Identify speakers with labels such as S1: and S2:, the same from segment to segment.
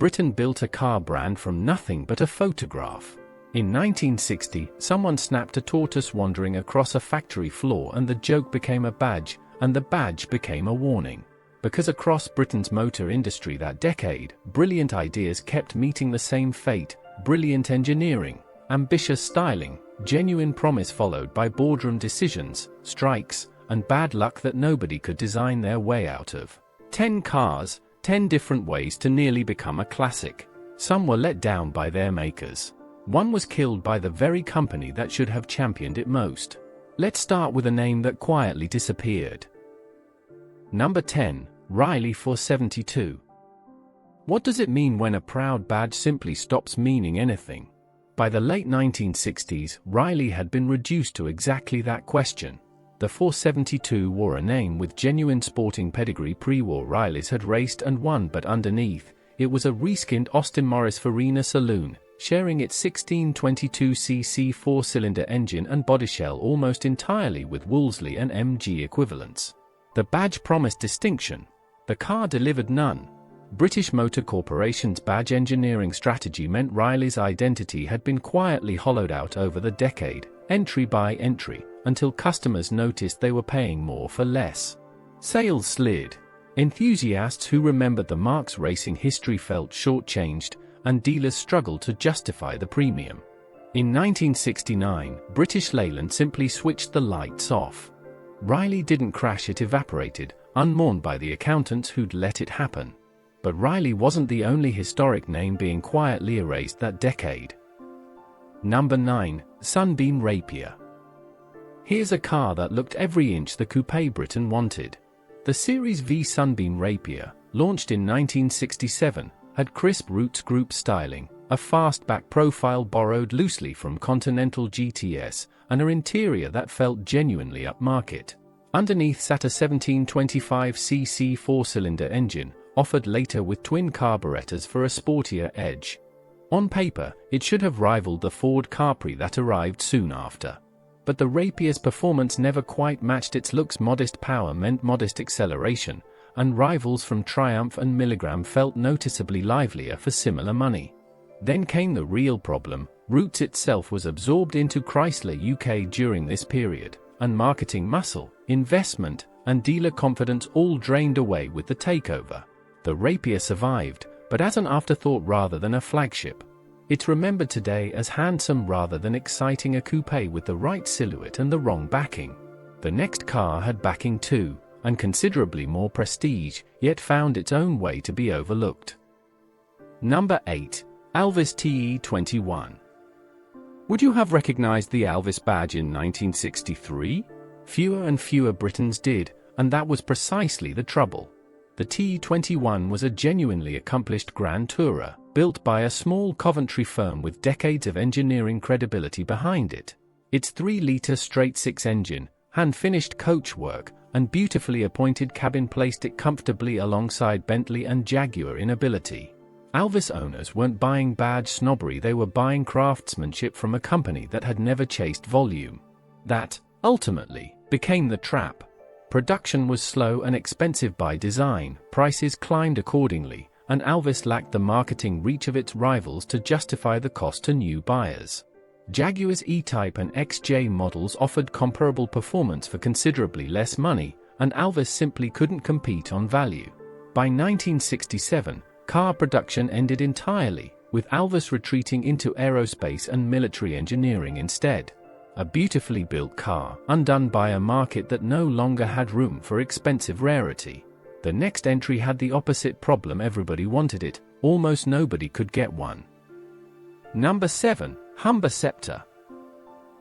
S1: Britain built a car brand from nothing but a photograph. In 1960, someone snapped a tortoise wandering across a factory floor, and the joke became a badge, and the badge became a warning. Because across Britain's motor industry that decade, brilliant ideas kept meeting the same fate: brilliant engineering, ambitious styling, genuine promise followed by boardroom decisions, strikes, and bad luck that nobody could design their way out of. 10 cars, 10 different ways to nearly become a classic. Some were let down by their makers. One was killed by the very company that should have championed it most. Let's start with a name that quietly disappeared. Number 10. Riley 472. What does it mean when a proud badge simply stops meaning anything? By the late 1960s, Riley had been reduced to exactly that question. The 472 wore a name with genuine sporting pedigree. Pre-war Rileys had raced and won, but underneath, it was a reskinned Austin Morris Farina saloon, sharing its 1622cc 4-cylinder engine and bodyshell almost entirely with Wolseley and MG equivalents. The badge promised distinction. The car delivered none. British Motor Corporation's badge engineering strategy meant Riley's identity had been quietly hollowed out over the decade, entry by entry, until customers noticed they were paying more for less. Sales slid. Enthusiasts who remembered the marque's racing history felt shortchanged, and dealers struggled to justify the premium. In 1969, British Leyland simply switched the lights off. Riley didn't crash, it evaporated, unmourned by the accountants who'd let it happen. But Riley wasn't the only historic name being quietly erased that decade. Number 9. Sunbeam Rapier. Here's a car that looked every inch the coupe Britain wanted. The Series V Sunbeam Rapier, launched in 1967, had crisp Roots Group styling, a fastback profile borrowed loosely from Continental GTS, and an interior that felt genuinely upmarket. Underneath sat a 1725cc 4-cylinder engine, offered later with twin carburetors for a sportier edge. On paper, it should have rivaled the Ford Capri that arrived soon after. But the Rapier's performance never quite matched its looks. Modest power meant modest acceleration, and rivals from Triumph and Milligram felt noticeably livelier for similar money. Then came the real problem. Roots itself was absorbed into Chrysler UK during this period, and marketing muscle, investment, and dealer confidence all drained away with the takeover. The Rapier survived, but as an afterthought rather than a flagship. It's remembered today as handsome rather than exciting, a coupe with the right silhouette and the wrong backing. The next car had backing too, and considerably more prestige, yet found its own way to be overlooked. Number 8. Alvis TE21. Would you have recognized the Alvis badge in 1963? Fewer and fewer Britons did, and that was precisely the trouble. The TE21 was a genuinely accomplished Grand Tourer, built by a small Coventry firm with decades of engineering credibility behind it. Its 3-litre straight-six engine, hand-finished coachwork, and beautifully appointed cabin placed it comfortably alongside Bentley and Jaguar in ability. Alvis owners weren't buying badge snobbery, they were buying craftsmanship from a company that had never chased volume. That, ultimately, became the trap. Production was slow and expensive by design, prices climbed accordingly, and Alvis lacked the marketing reach of its rivals to justify the cost to new buyers. Jaguar's E-Type and XJ models offered comparable performance for considerably less money, and Alvis simply couldn't compete on value. By 1967, car production ended entirely, with Alvis retreating into aerospace and military engineering instead. A beautifully built car, undone by a market that no longer had room for expensive rarity. The next entry had the opposite problem: everybody wanted it, almost nobody could get one. Number 7. Humber Sceptre.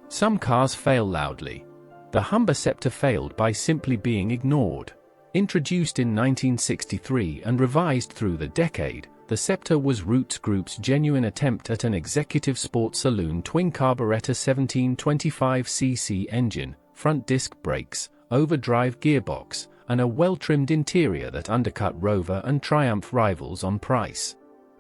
S1: Some cars fail loudly. The Humber Sceptre failed by simply being ignored. Introduced in 1963 and revised through the decade, the Sceptre was Roots Group's genuine attempt at an executive sports saloon twin-carburetor 1725cc engine, front disc brakes, overdrive gearbox, and a well-trimmed interior that undercut Rover and Triumph rivals on price.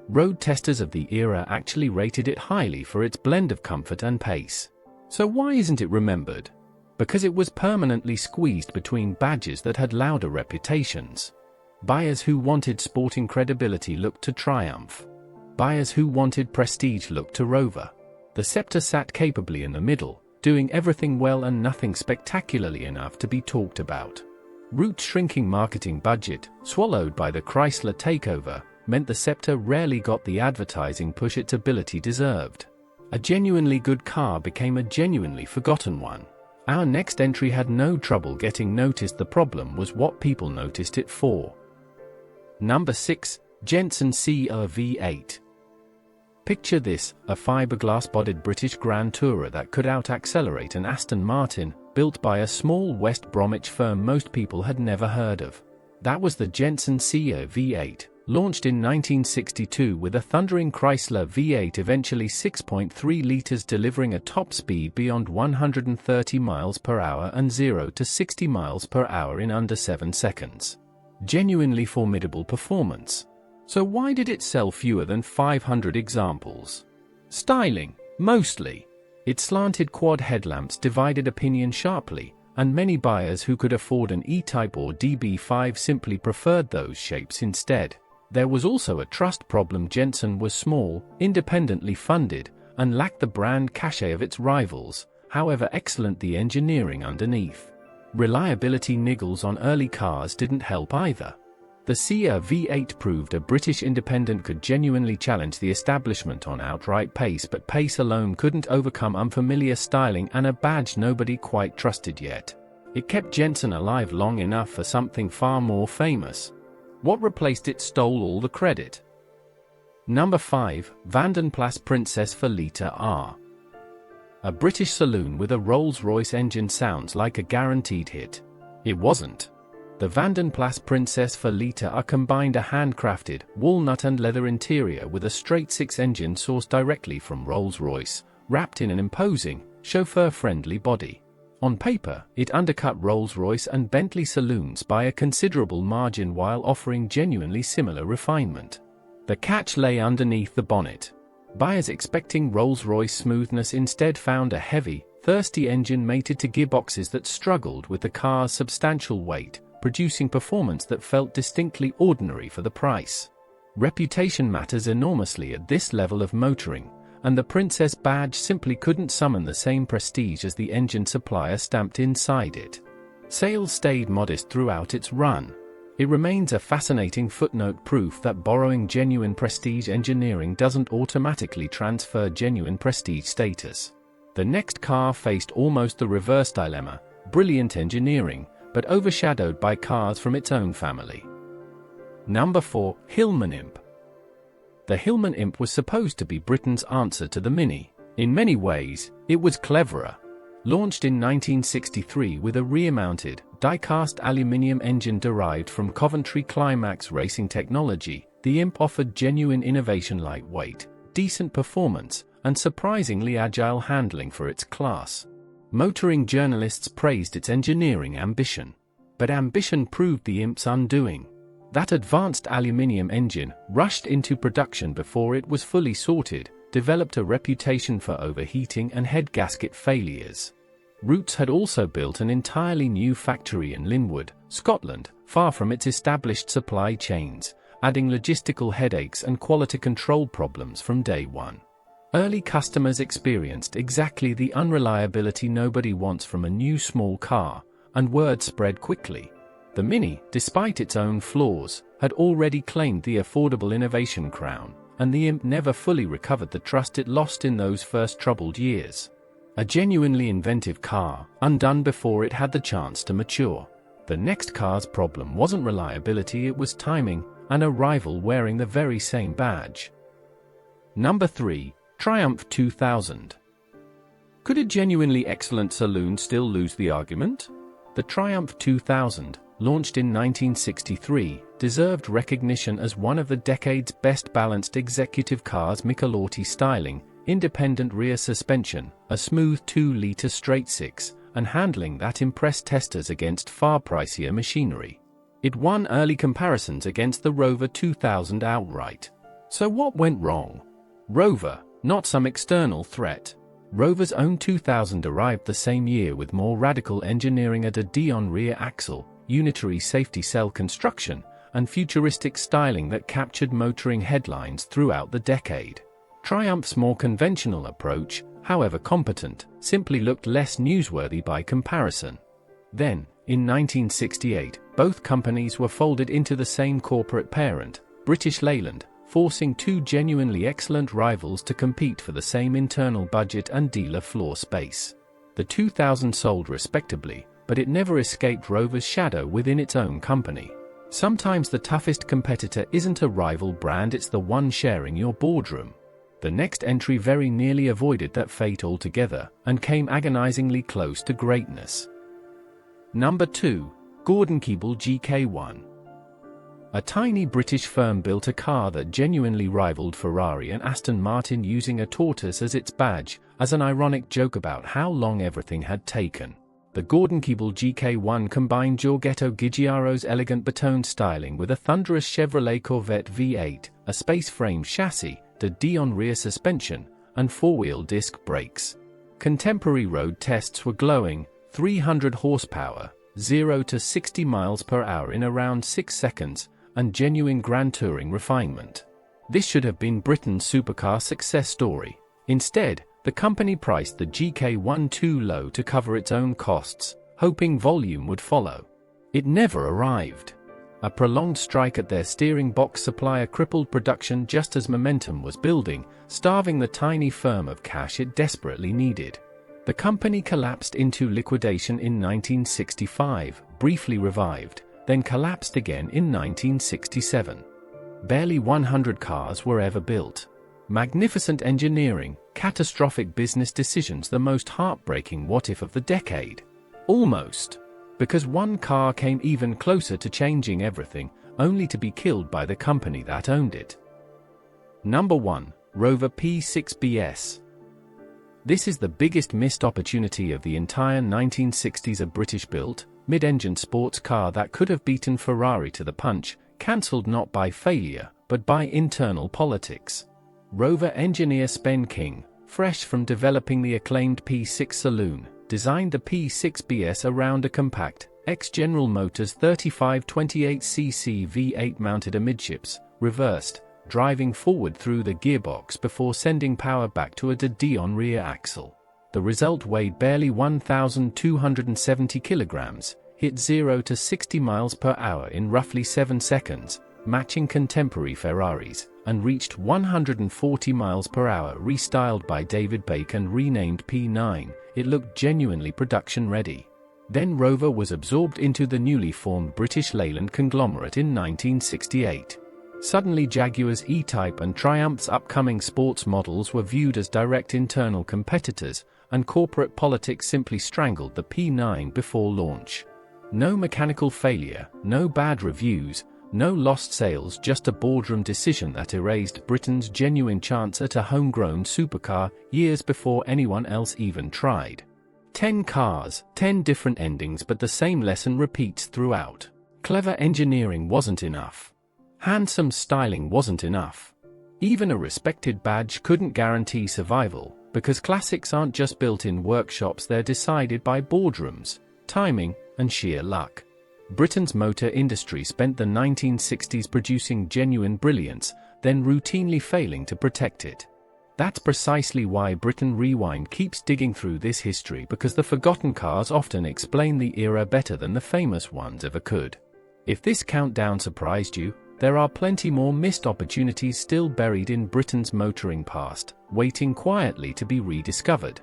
S1: Road testers of the era actually rated it highly for its blend of comfort and pace. So why isn't it remembered? Because it was permanently squeezed between badges that had louder reputations. Buyers who wanted sporting credibility looked to Triumph. Buyers who wanted prestige looked to Rover. The Sceptre sat capably in the middle, doing everything well and nothing spectacularly enough to be talked about. Root's shrinking marketing budget, swallowed by the Chrysler takeover, meant the Sceptre rarely got the advertising push its ability deserved. A genuinely good car became a genuinely forgotten one. Our next entry had no trouble getting noticed. The problem was what people noticed it for. Number 6. Jensen C-V8. Picture this, a fiberglass-bodied British Grand Tourer that could out-accelerate an Aston Martin, built by a small West Bromwich firm most people had never heard of. That was the Jensen C-V8, launched in 1962 with a thundering Chrysler V8, eventually 6.3 litres, delivering a top speed beyond 130 miles per hour and 0 to 60 miles per hour in under 7 seconds. Genuinely formidable performance. So why did it sell fewer than 500 examples? Styling, mostly. Its slanted quad headlamps divided opinion sharply, and many buyers who could afford an E-Type or DB5 simply preferred those shapes instead. There was also a trust problem. Jensen was small, independently funded, and lacked the brand cachet of its rivals, however excellent the engineering underneath. Reliability niggles on early cars didn't help either. The C-V8 proved a British independent could genuinely challenge the establishment on outright pace, but pace alone couldn't overcome unfamiliar styling and a badge nobody quite trusted yet. It kept Jensen alive long enough for something far more famous. What replaced it stole all the credit. Number 5. Vanden Plas Princess for Litre R. A British saloon with a Rolls-Royce engine sounds like a guaranteed hit. It wasn't. The Vanden Plas Princess for Litre R combined a handcrafted, walnut and leather interior with a straight-six engine sourced directly from Rolls-Royce, wrapped in an imposing, chauffeur-friendly body. On paper, it undercut Rolls-Royce and Bentley saloons by a considerable margin while offering genuinely similar refinement. The catch lay underneath the bonnet. Buyers expecting Rolls-Royce smoothness instead found a heavy, thirsty engine mated to gearboxes that struggled with the car's substantial weight, producing performance that felt distinctly ordinary for the price. Reputation matters enormously at this level of motoring, and the Princess badge simply couldn't summon the same prestige as the engine supplier stamped inside it. Sales stayed modest throughout its run. It remains a fascinating footnote, proof that borrowing genuine prestige engineering doesn't automatically transfer genuine prestige status. The next car faced almost the reverse dilemma: brilliant engineering, but overshadowed by cars from its own family. Number 4. Hillman Imp. The Hillman Imp was supposed to be Britain's answer to the Mini. In many ways, it was cleverer. Launched in 1963 with a rear-mounted, die-cast aluminium engine derived from Coventry Climax racing technology, the Imp offered genuine innovation: lightweight, decent performance, and surprisingly agile handling for its class. Motoring journalists praised its engineering ambition. But ambition proved the Imp's undoing. That advanced aluminium engine, rushed into production before it was fully sorted, developed a reputation for overheating and head gasket failures. Roots had also built an entirely new factory in Linwood, Scotland, far from its established supply chains, adding logistical headaches and quality control problems from day one. Early customers experienced exactly the unreliability nobody wants from a new small car, and word spread quickly. The Mini, despite its own flaws, had already claimed the affordable innovation crown, and the Imp never fully recovered the trust it lost in those first troubled years. A genuinely inventive car, undone before it had the chance to mature. The next car's problem wasn't reliability, it was timing, and a rival wearing the very same badge. Number 3. Triumph 2000. Could a genuinely excellent saloon still lose the argument? The Triumph 2000, launched in 1963, deserved recognition as one of the decade's best balanced executive cars. Michelotti styling, independent rear suspension, a smooth 2-liter straight-six, and handling that impressed testers against far pricier machinery. It won early comparisons against the Rover 2000 outright. So what went wrong? Rover, not some external threat. Rover's own 2000 arrived the same year with more radical engineering: a Dion rear axle, unitary safety cell construction, and futuristic styling that captured motoring headlines throughout the decade. Triumph's more conventional approach, however competent, simply looked less newsworthy by comparison. Then, in 1968, both companies were folded into the same corporate parent, British Leyland, forcing two genuinely excellent rivals to compete for the same internal budget and dealer floor space. The 2000 sold respectably, but it never escaped Rover's shadow within its own company. Sometimes the toughest competitor isn't a rival brand, it's the one sharing your boardroom. The next entry very nearly avoided that fate altogether, and came agonizingly close to greatness. Number 2. Gordon-Keeble GK1. A tiny British firm built a car that genuinely rivaled Ferrari and Aston Martin, using a tortoise as its badge, as an ironic joke about how long everything had taken. The Gordon-Keeble GK1 combined Giorgetto Giugiaro's elegant batoned styling with a thunderous Chevrolet Corvette V8, a space-frame chassis, de Dion rear suspension, and four-wheel disc brakes. Contemporary road tests were glowing: 300 horsepower, 0 to 60 miles per hour in around 6 seconds, and genuine grand touring refinement. This should have been Britain's supercar success story. Instead, the company priced the GK1 too low to cover its own costs, hoping volume would follow. It never arrived. A prolonged strike at their steering box supplier crippled production just as momentum was building, starving the tiny firm of cash it desperately needed. The company collapsed into liquidation in 1965, briefly revived, then collapsed again in 1967. Barely 100 cars were ever built. Magnificent engineering, catastrophic business decisions, the most heartbreaking what-if of the decade. Almost. Because one car came even closer to changing everything, only to be killed by the company that owned it. Number 1. Rover P6BS. This is the biggest missed opportunity of the entire 1960s. A British-built, mid-engine sports car that could have beaten Ferrari to the punch, cancelled not by failure, but by internal politics. Rover engineer Spen King, fresh from developing the acclaimed P6 saloon, designed the P6BS around a compact, ex-General Motors 3528cc V8 mounted amidships, reversed, driving forward through the gearbox before sending power back to a de Dion rear axle. The result weighed barely 1,270 kilograms, hit 0 to 60 miles per hour in roughly 7 seconds, matching contemporary Ferraris, and reached 140 miles per hour. Restyled by David Bake and renamed P9, it looked genuinely production ready. Then Rover was absorbed into the newly formed British Leyland conglomerate in 1968. Suddenly Jaguar's E-Type and Triumph's upcoming sports models were viewed as direct internal competitors, and corporate politics simply strangled the P9 before launch. No mechanical failure, no bad reviews, no lost sales, just a boardroom decision that erased Britain's genuine chance at a homegrown supercar years before anyone else even tried. 10 cars, 10 different endings, but the same lesson repeats throughout. Clever engineering wasn't enough. Handsome styling wasn't enough. Even a respected badge couldn't guarantee survival, because classics aren't just built in workshops, they're decided by boardrooms, timing, and sheer luck. Britain's motor industry spent the 1960s producing genuine brilliance, then routinely failing to protect it. That's precisely why Britain Rewind keeps digging through this history, because the forgotten cars often explain the era better than the famous ones ever could. If this countdown surprised you, there are plenty more missed opportunities still buried in Britain's motoring past, waiting quietly to be rediscovered.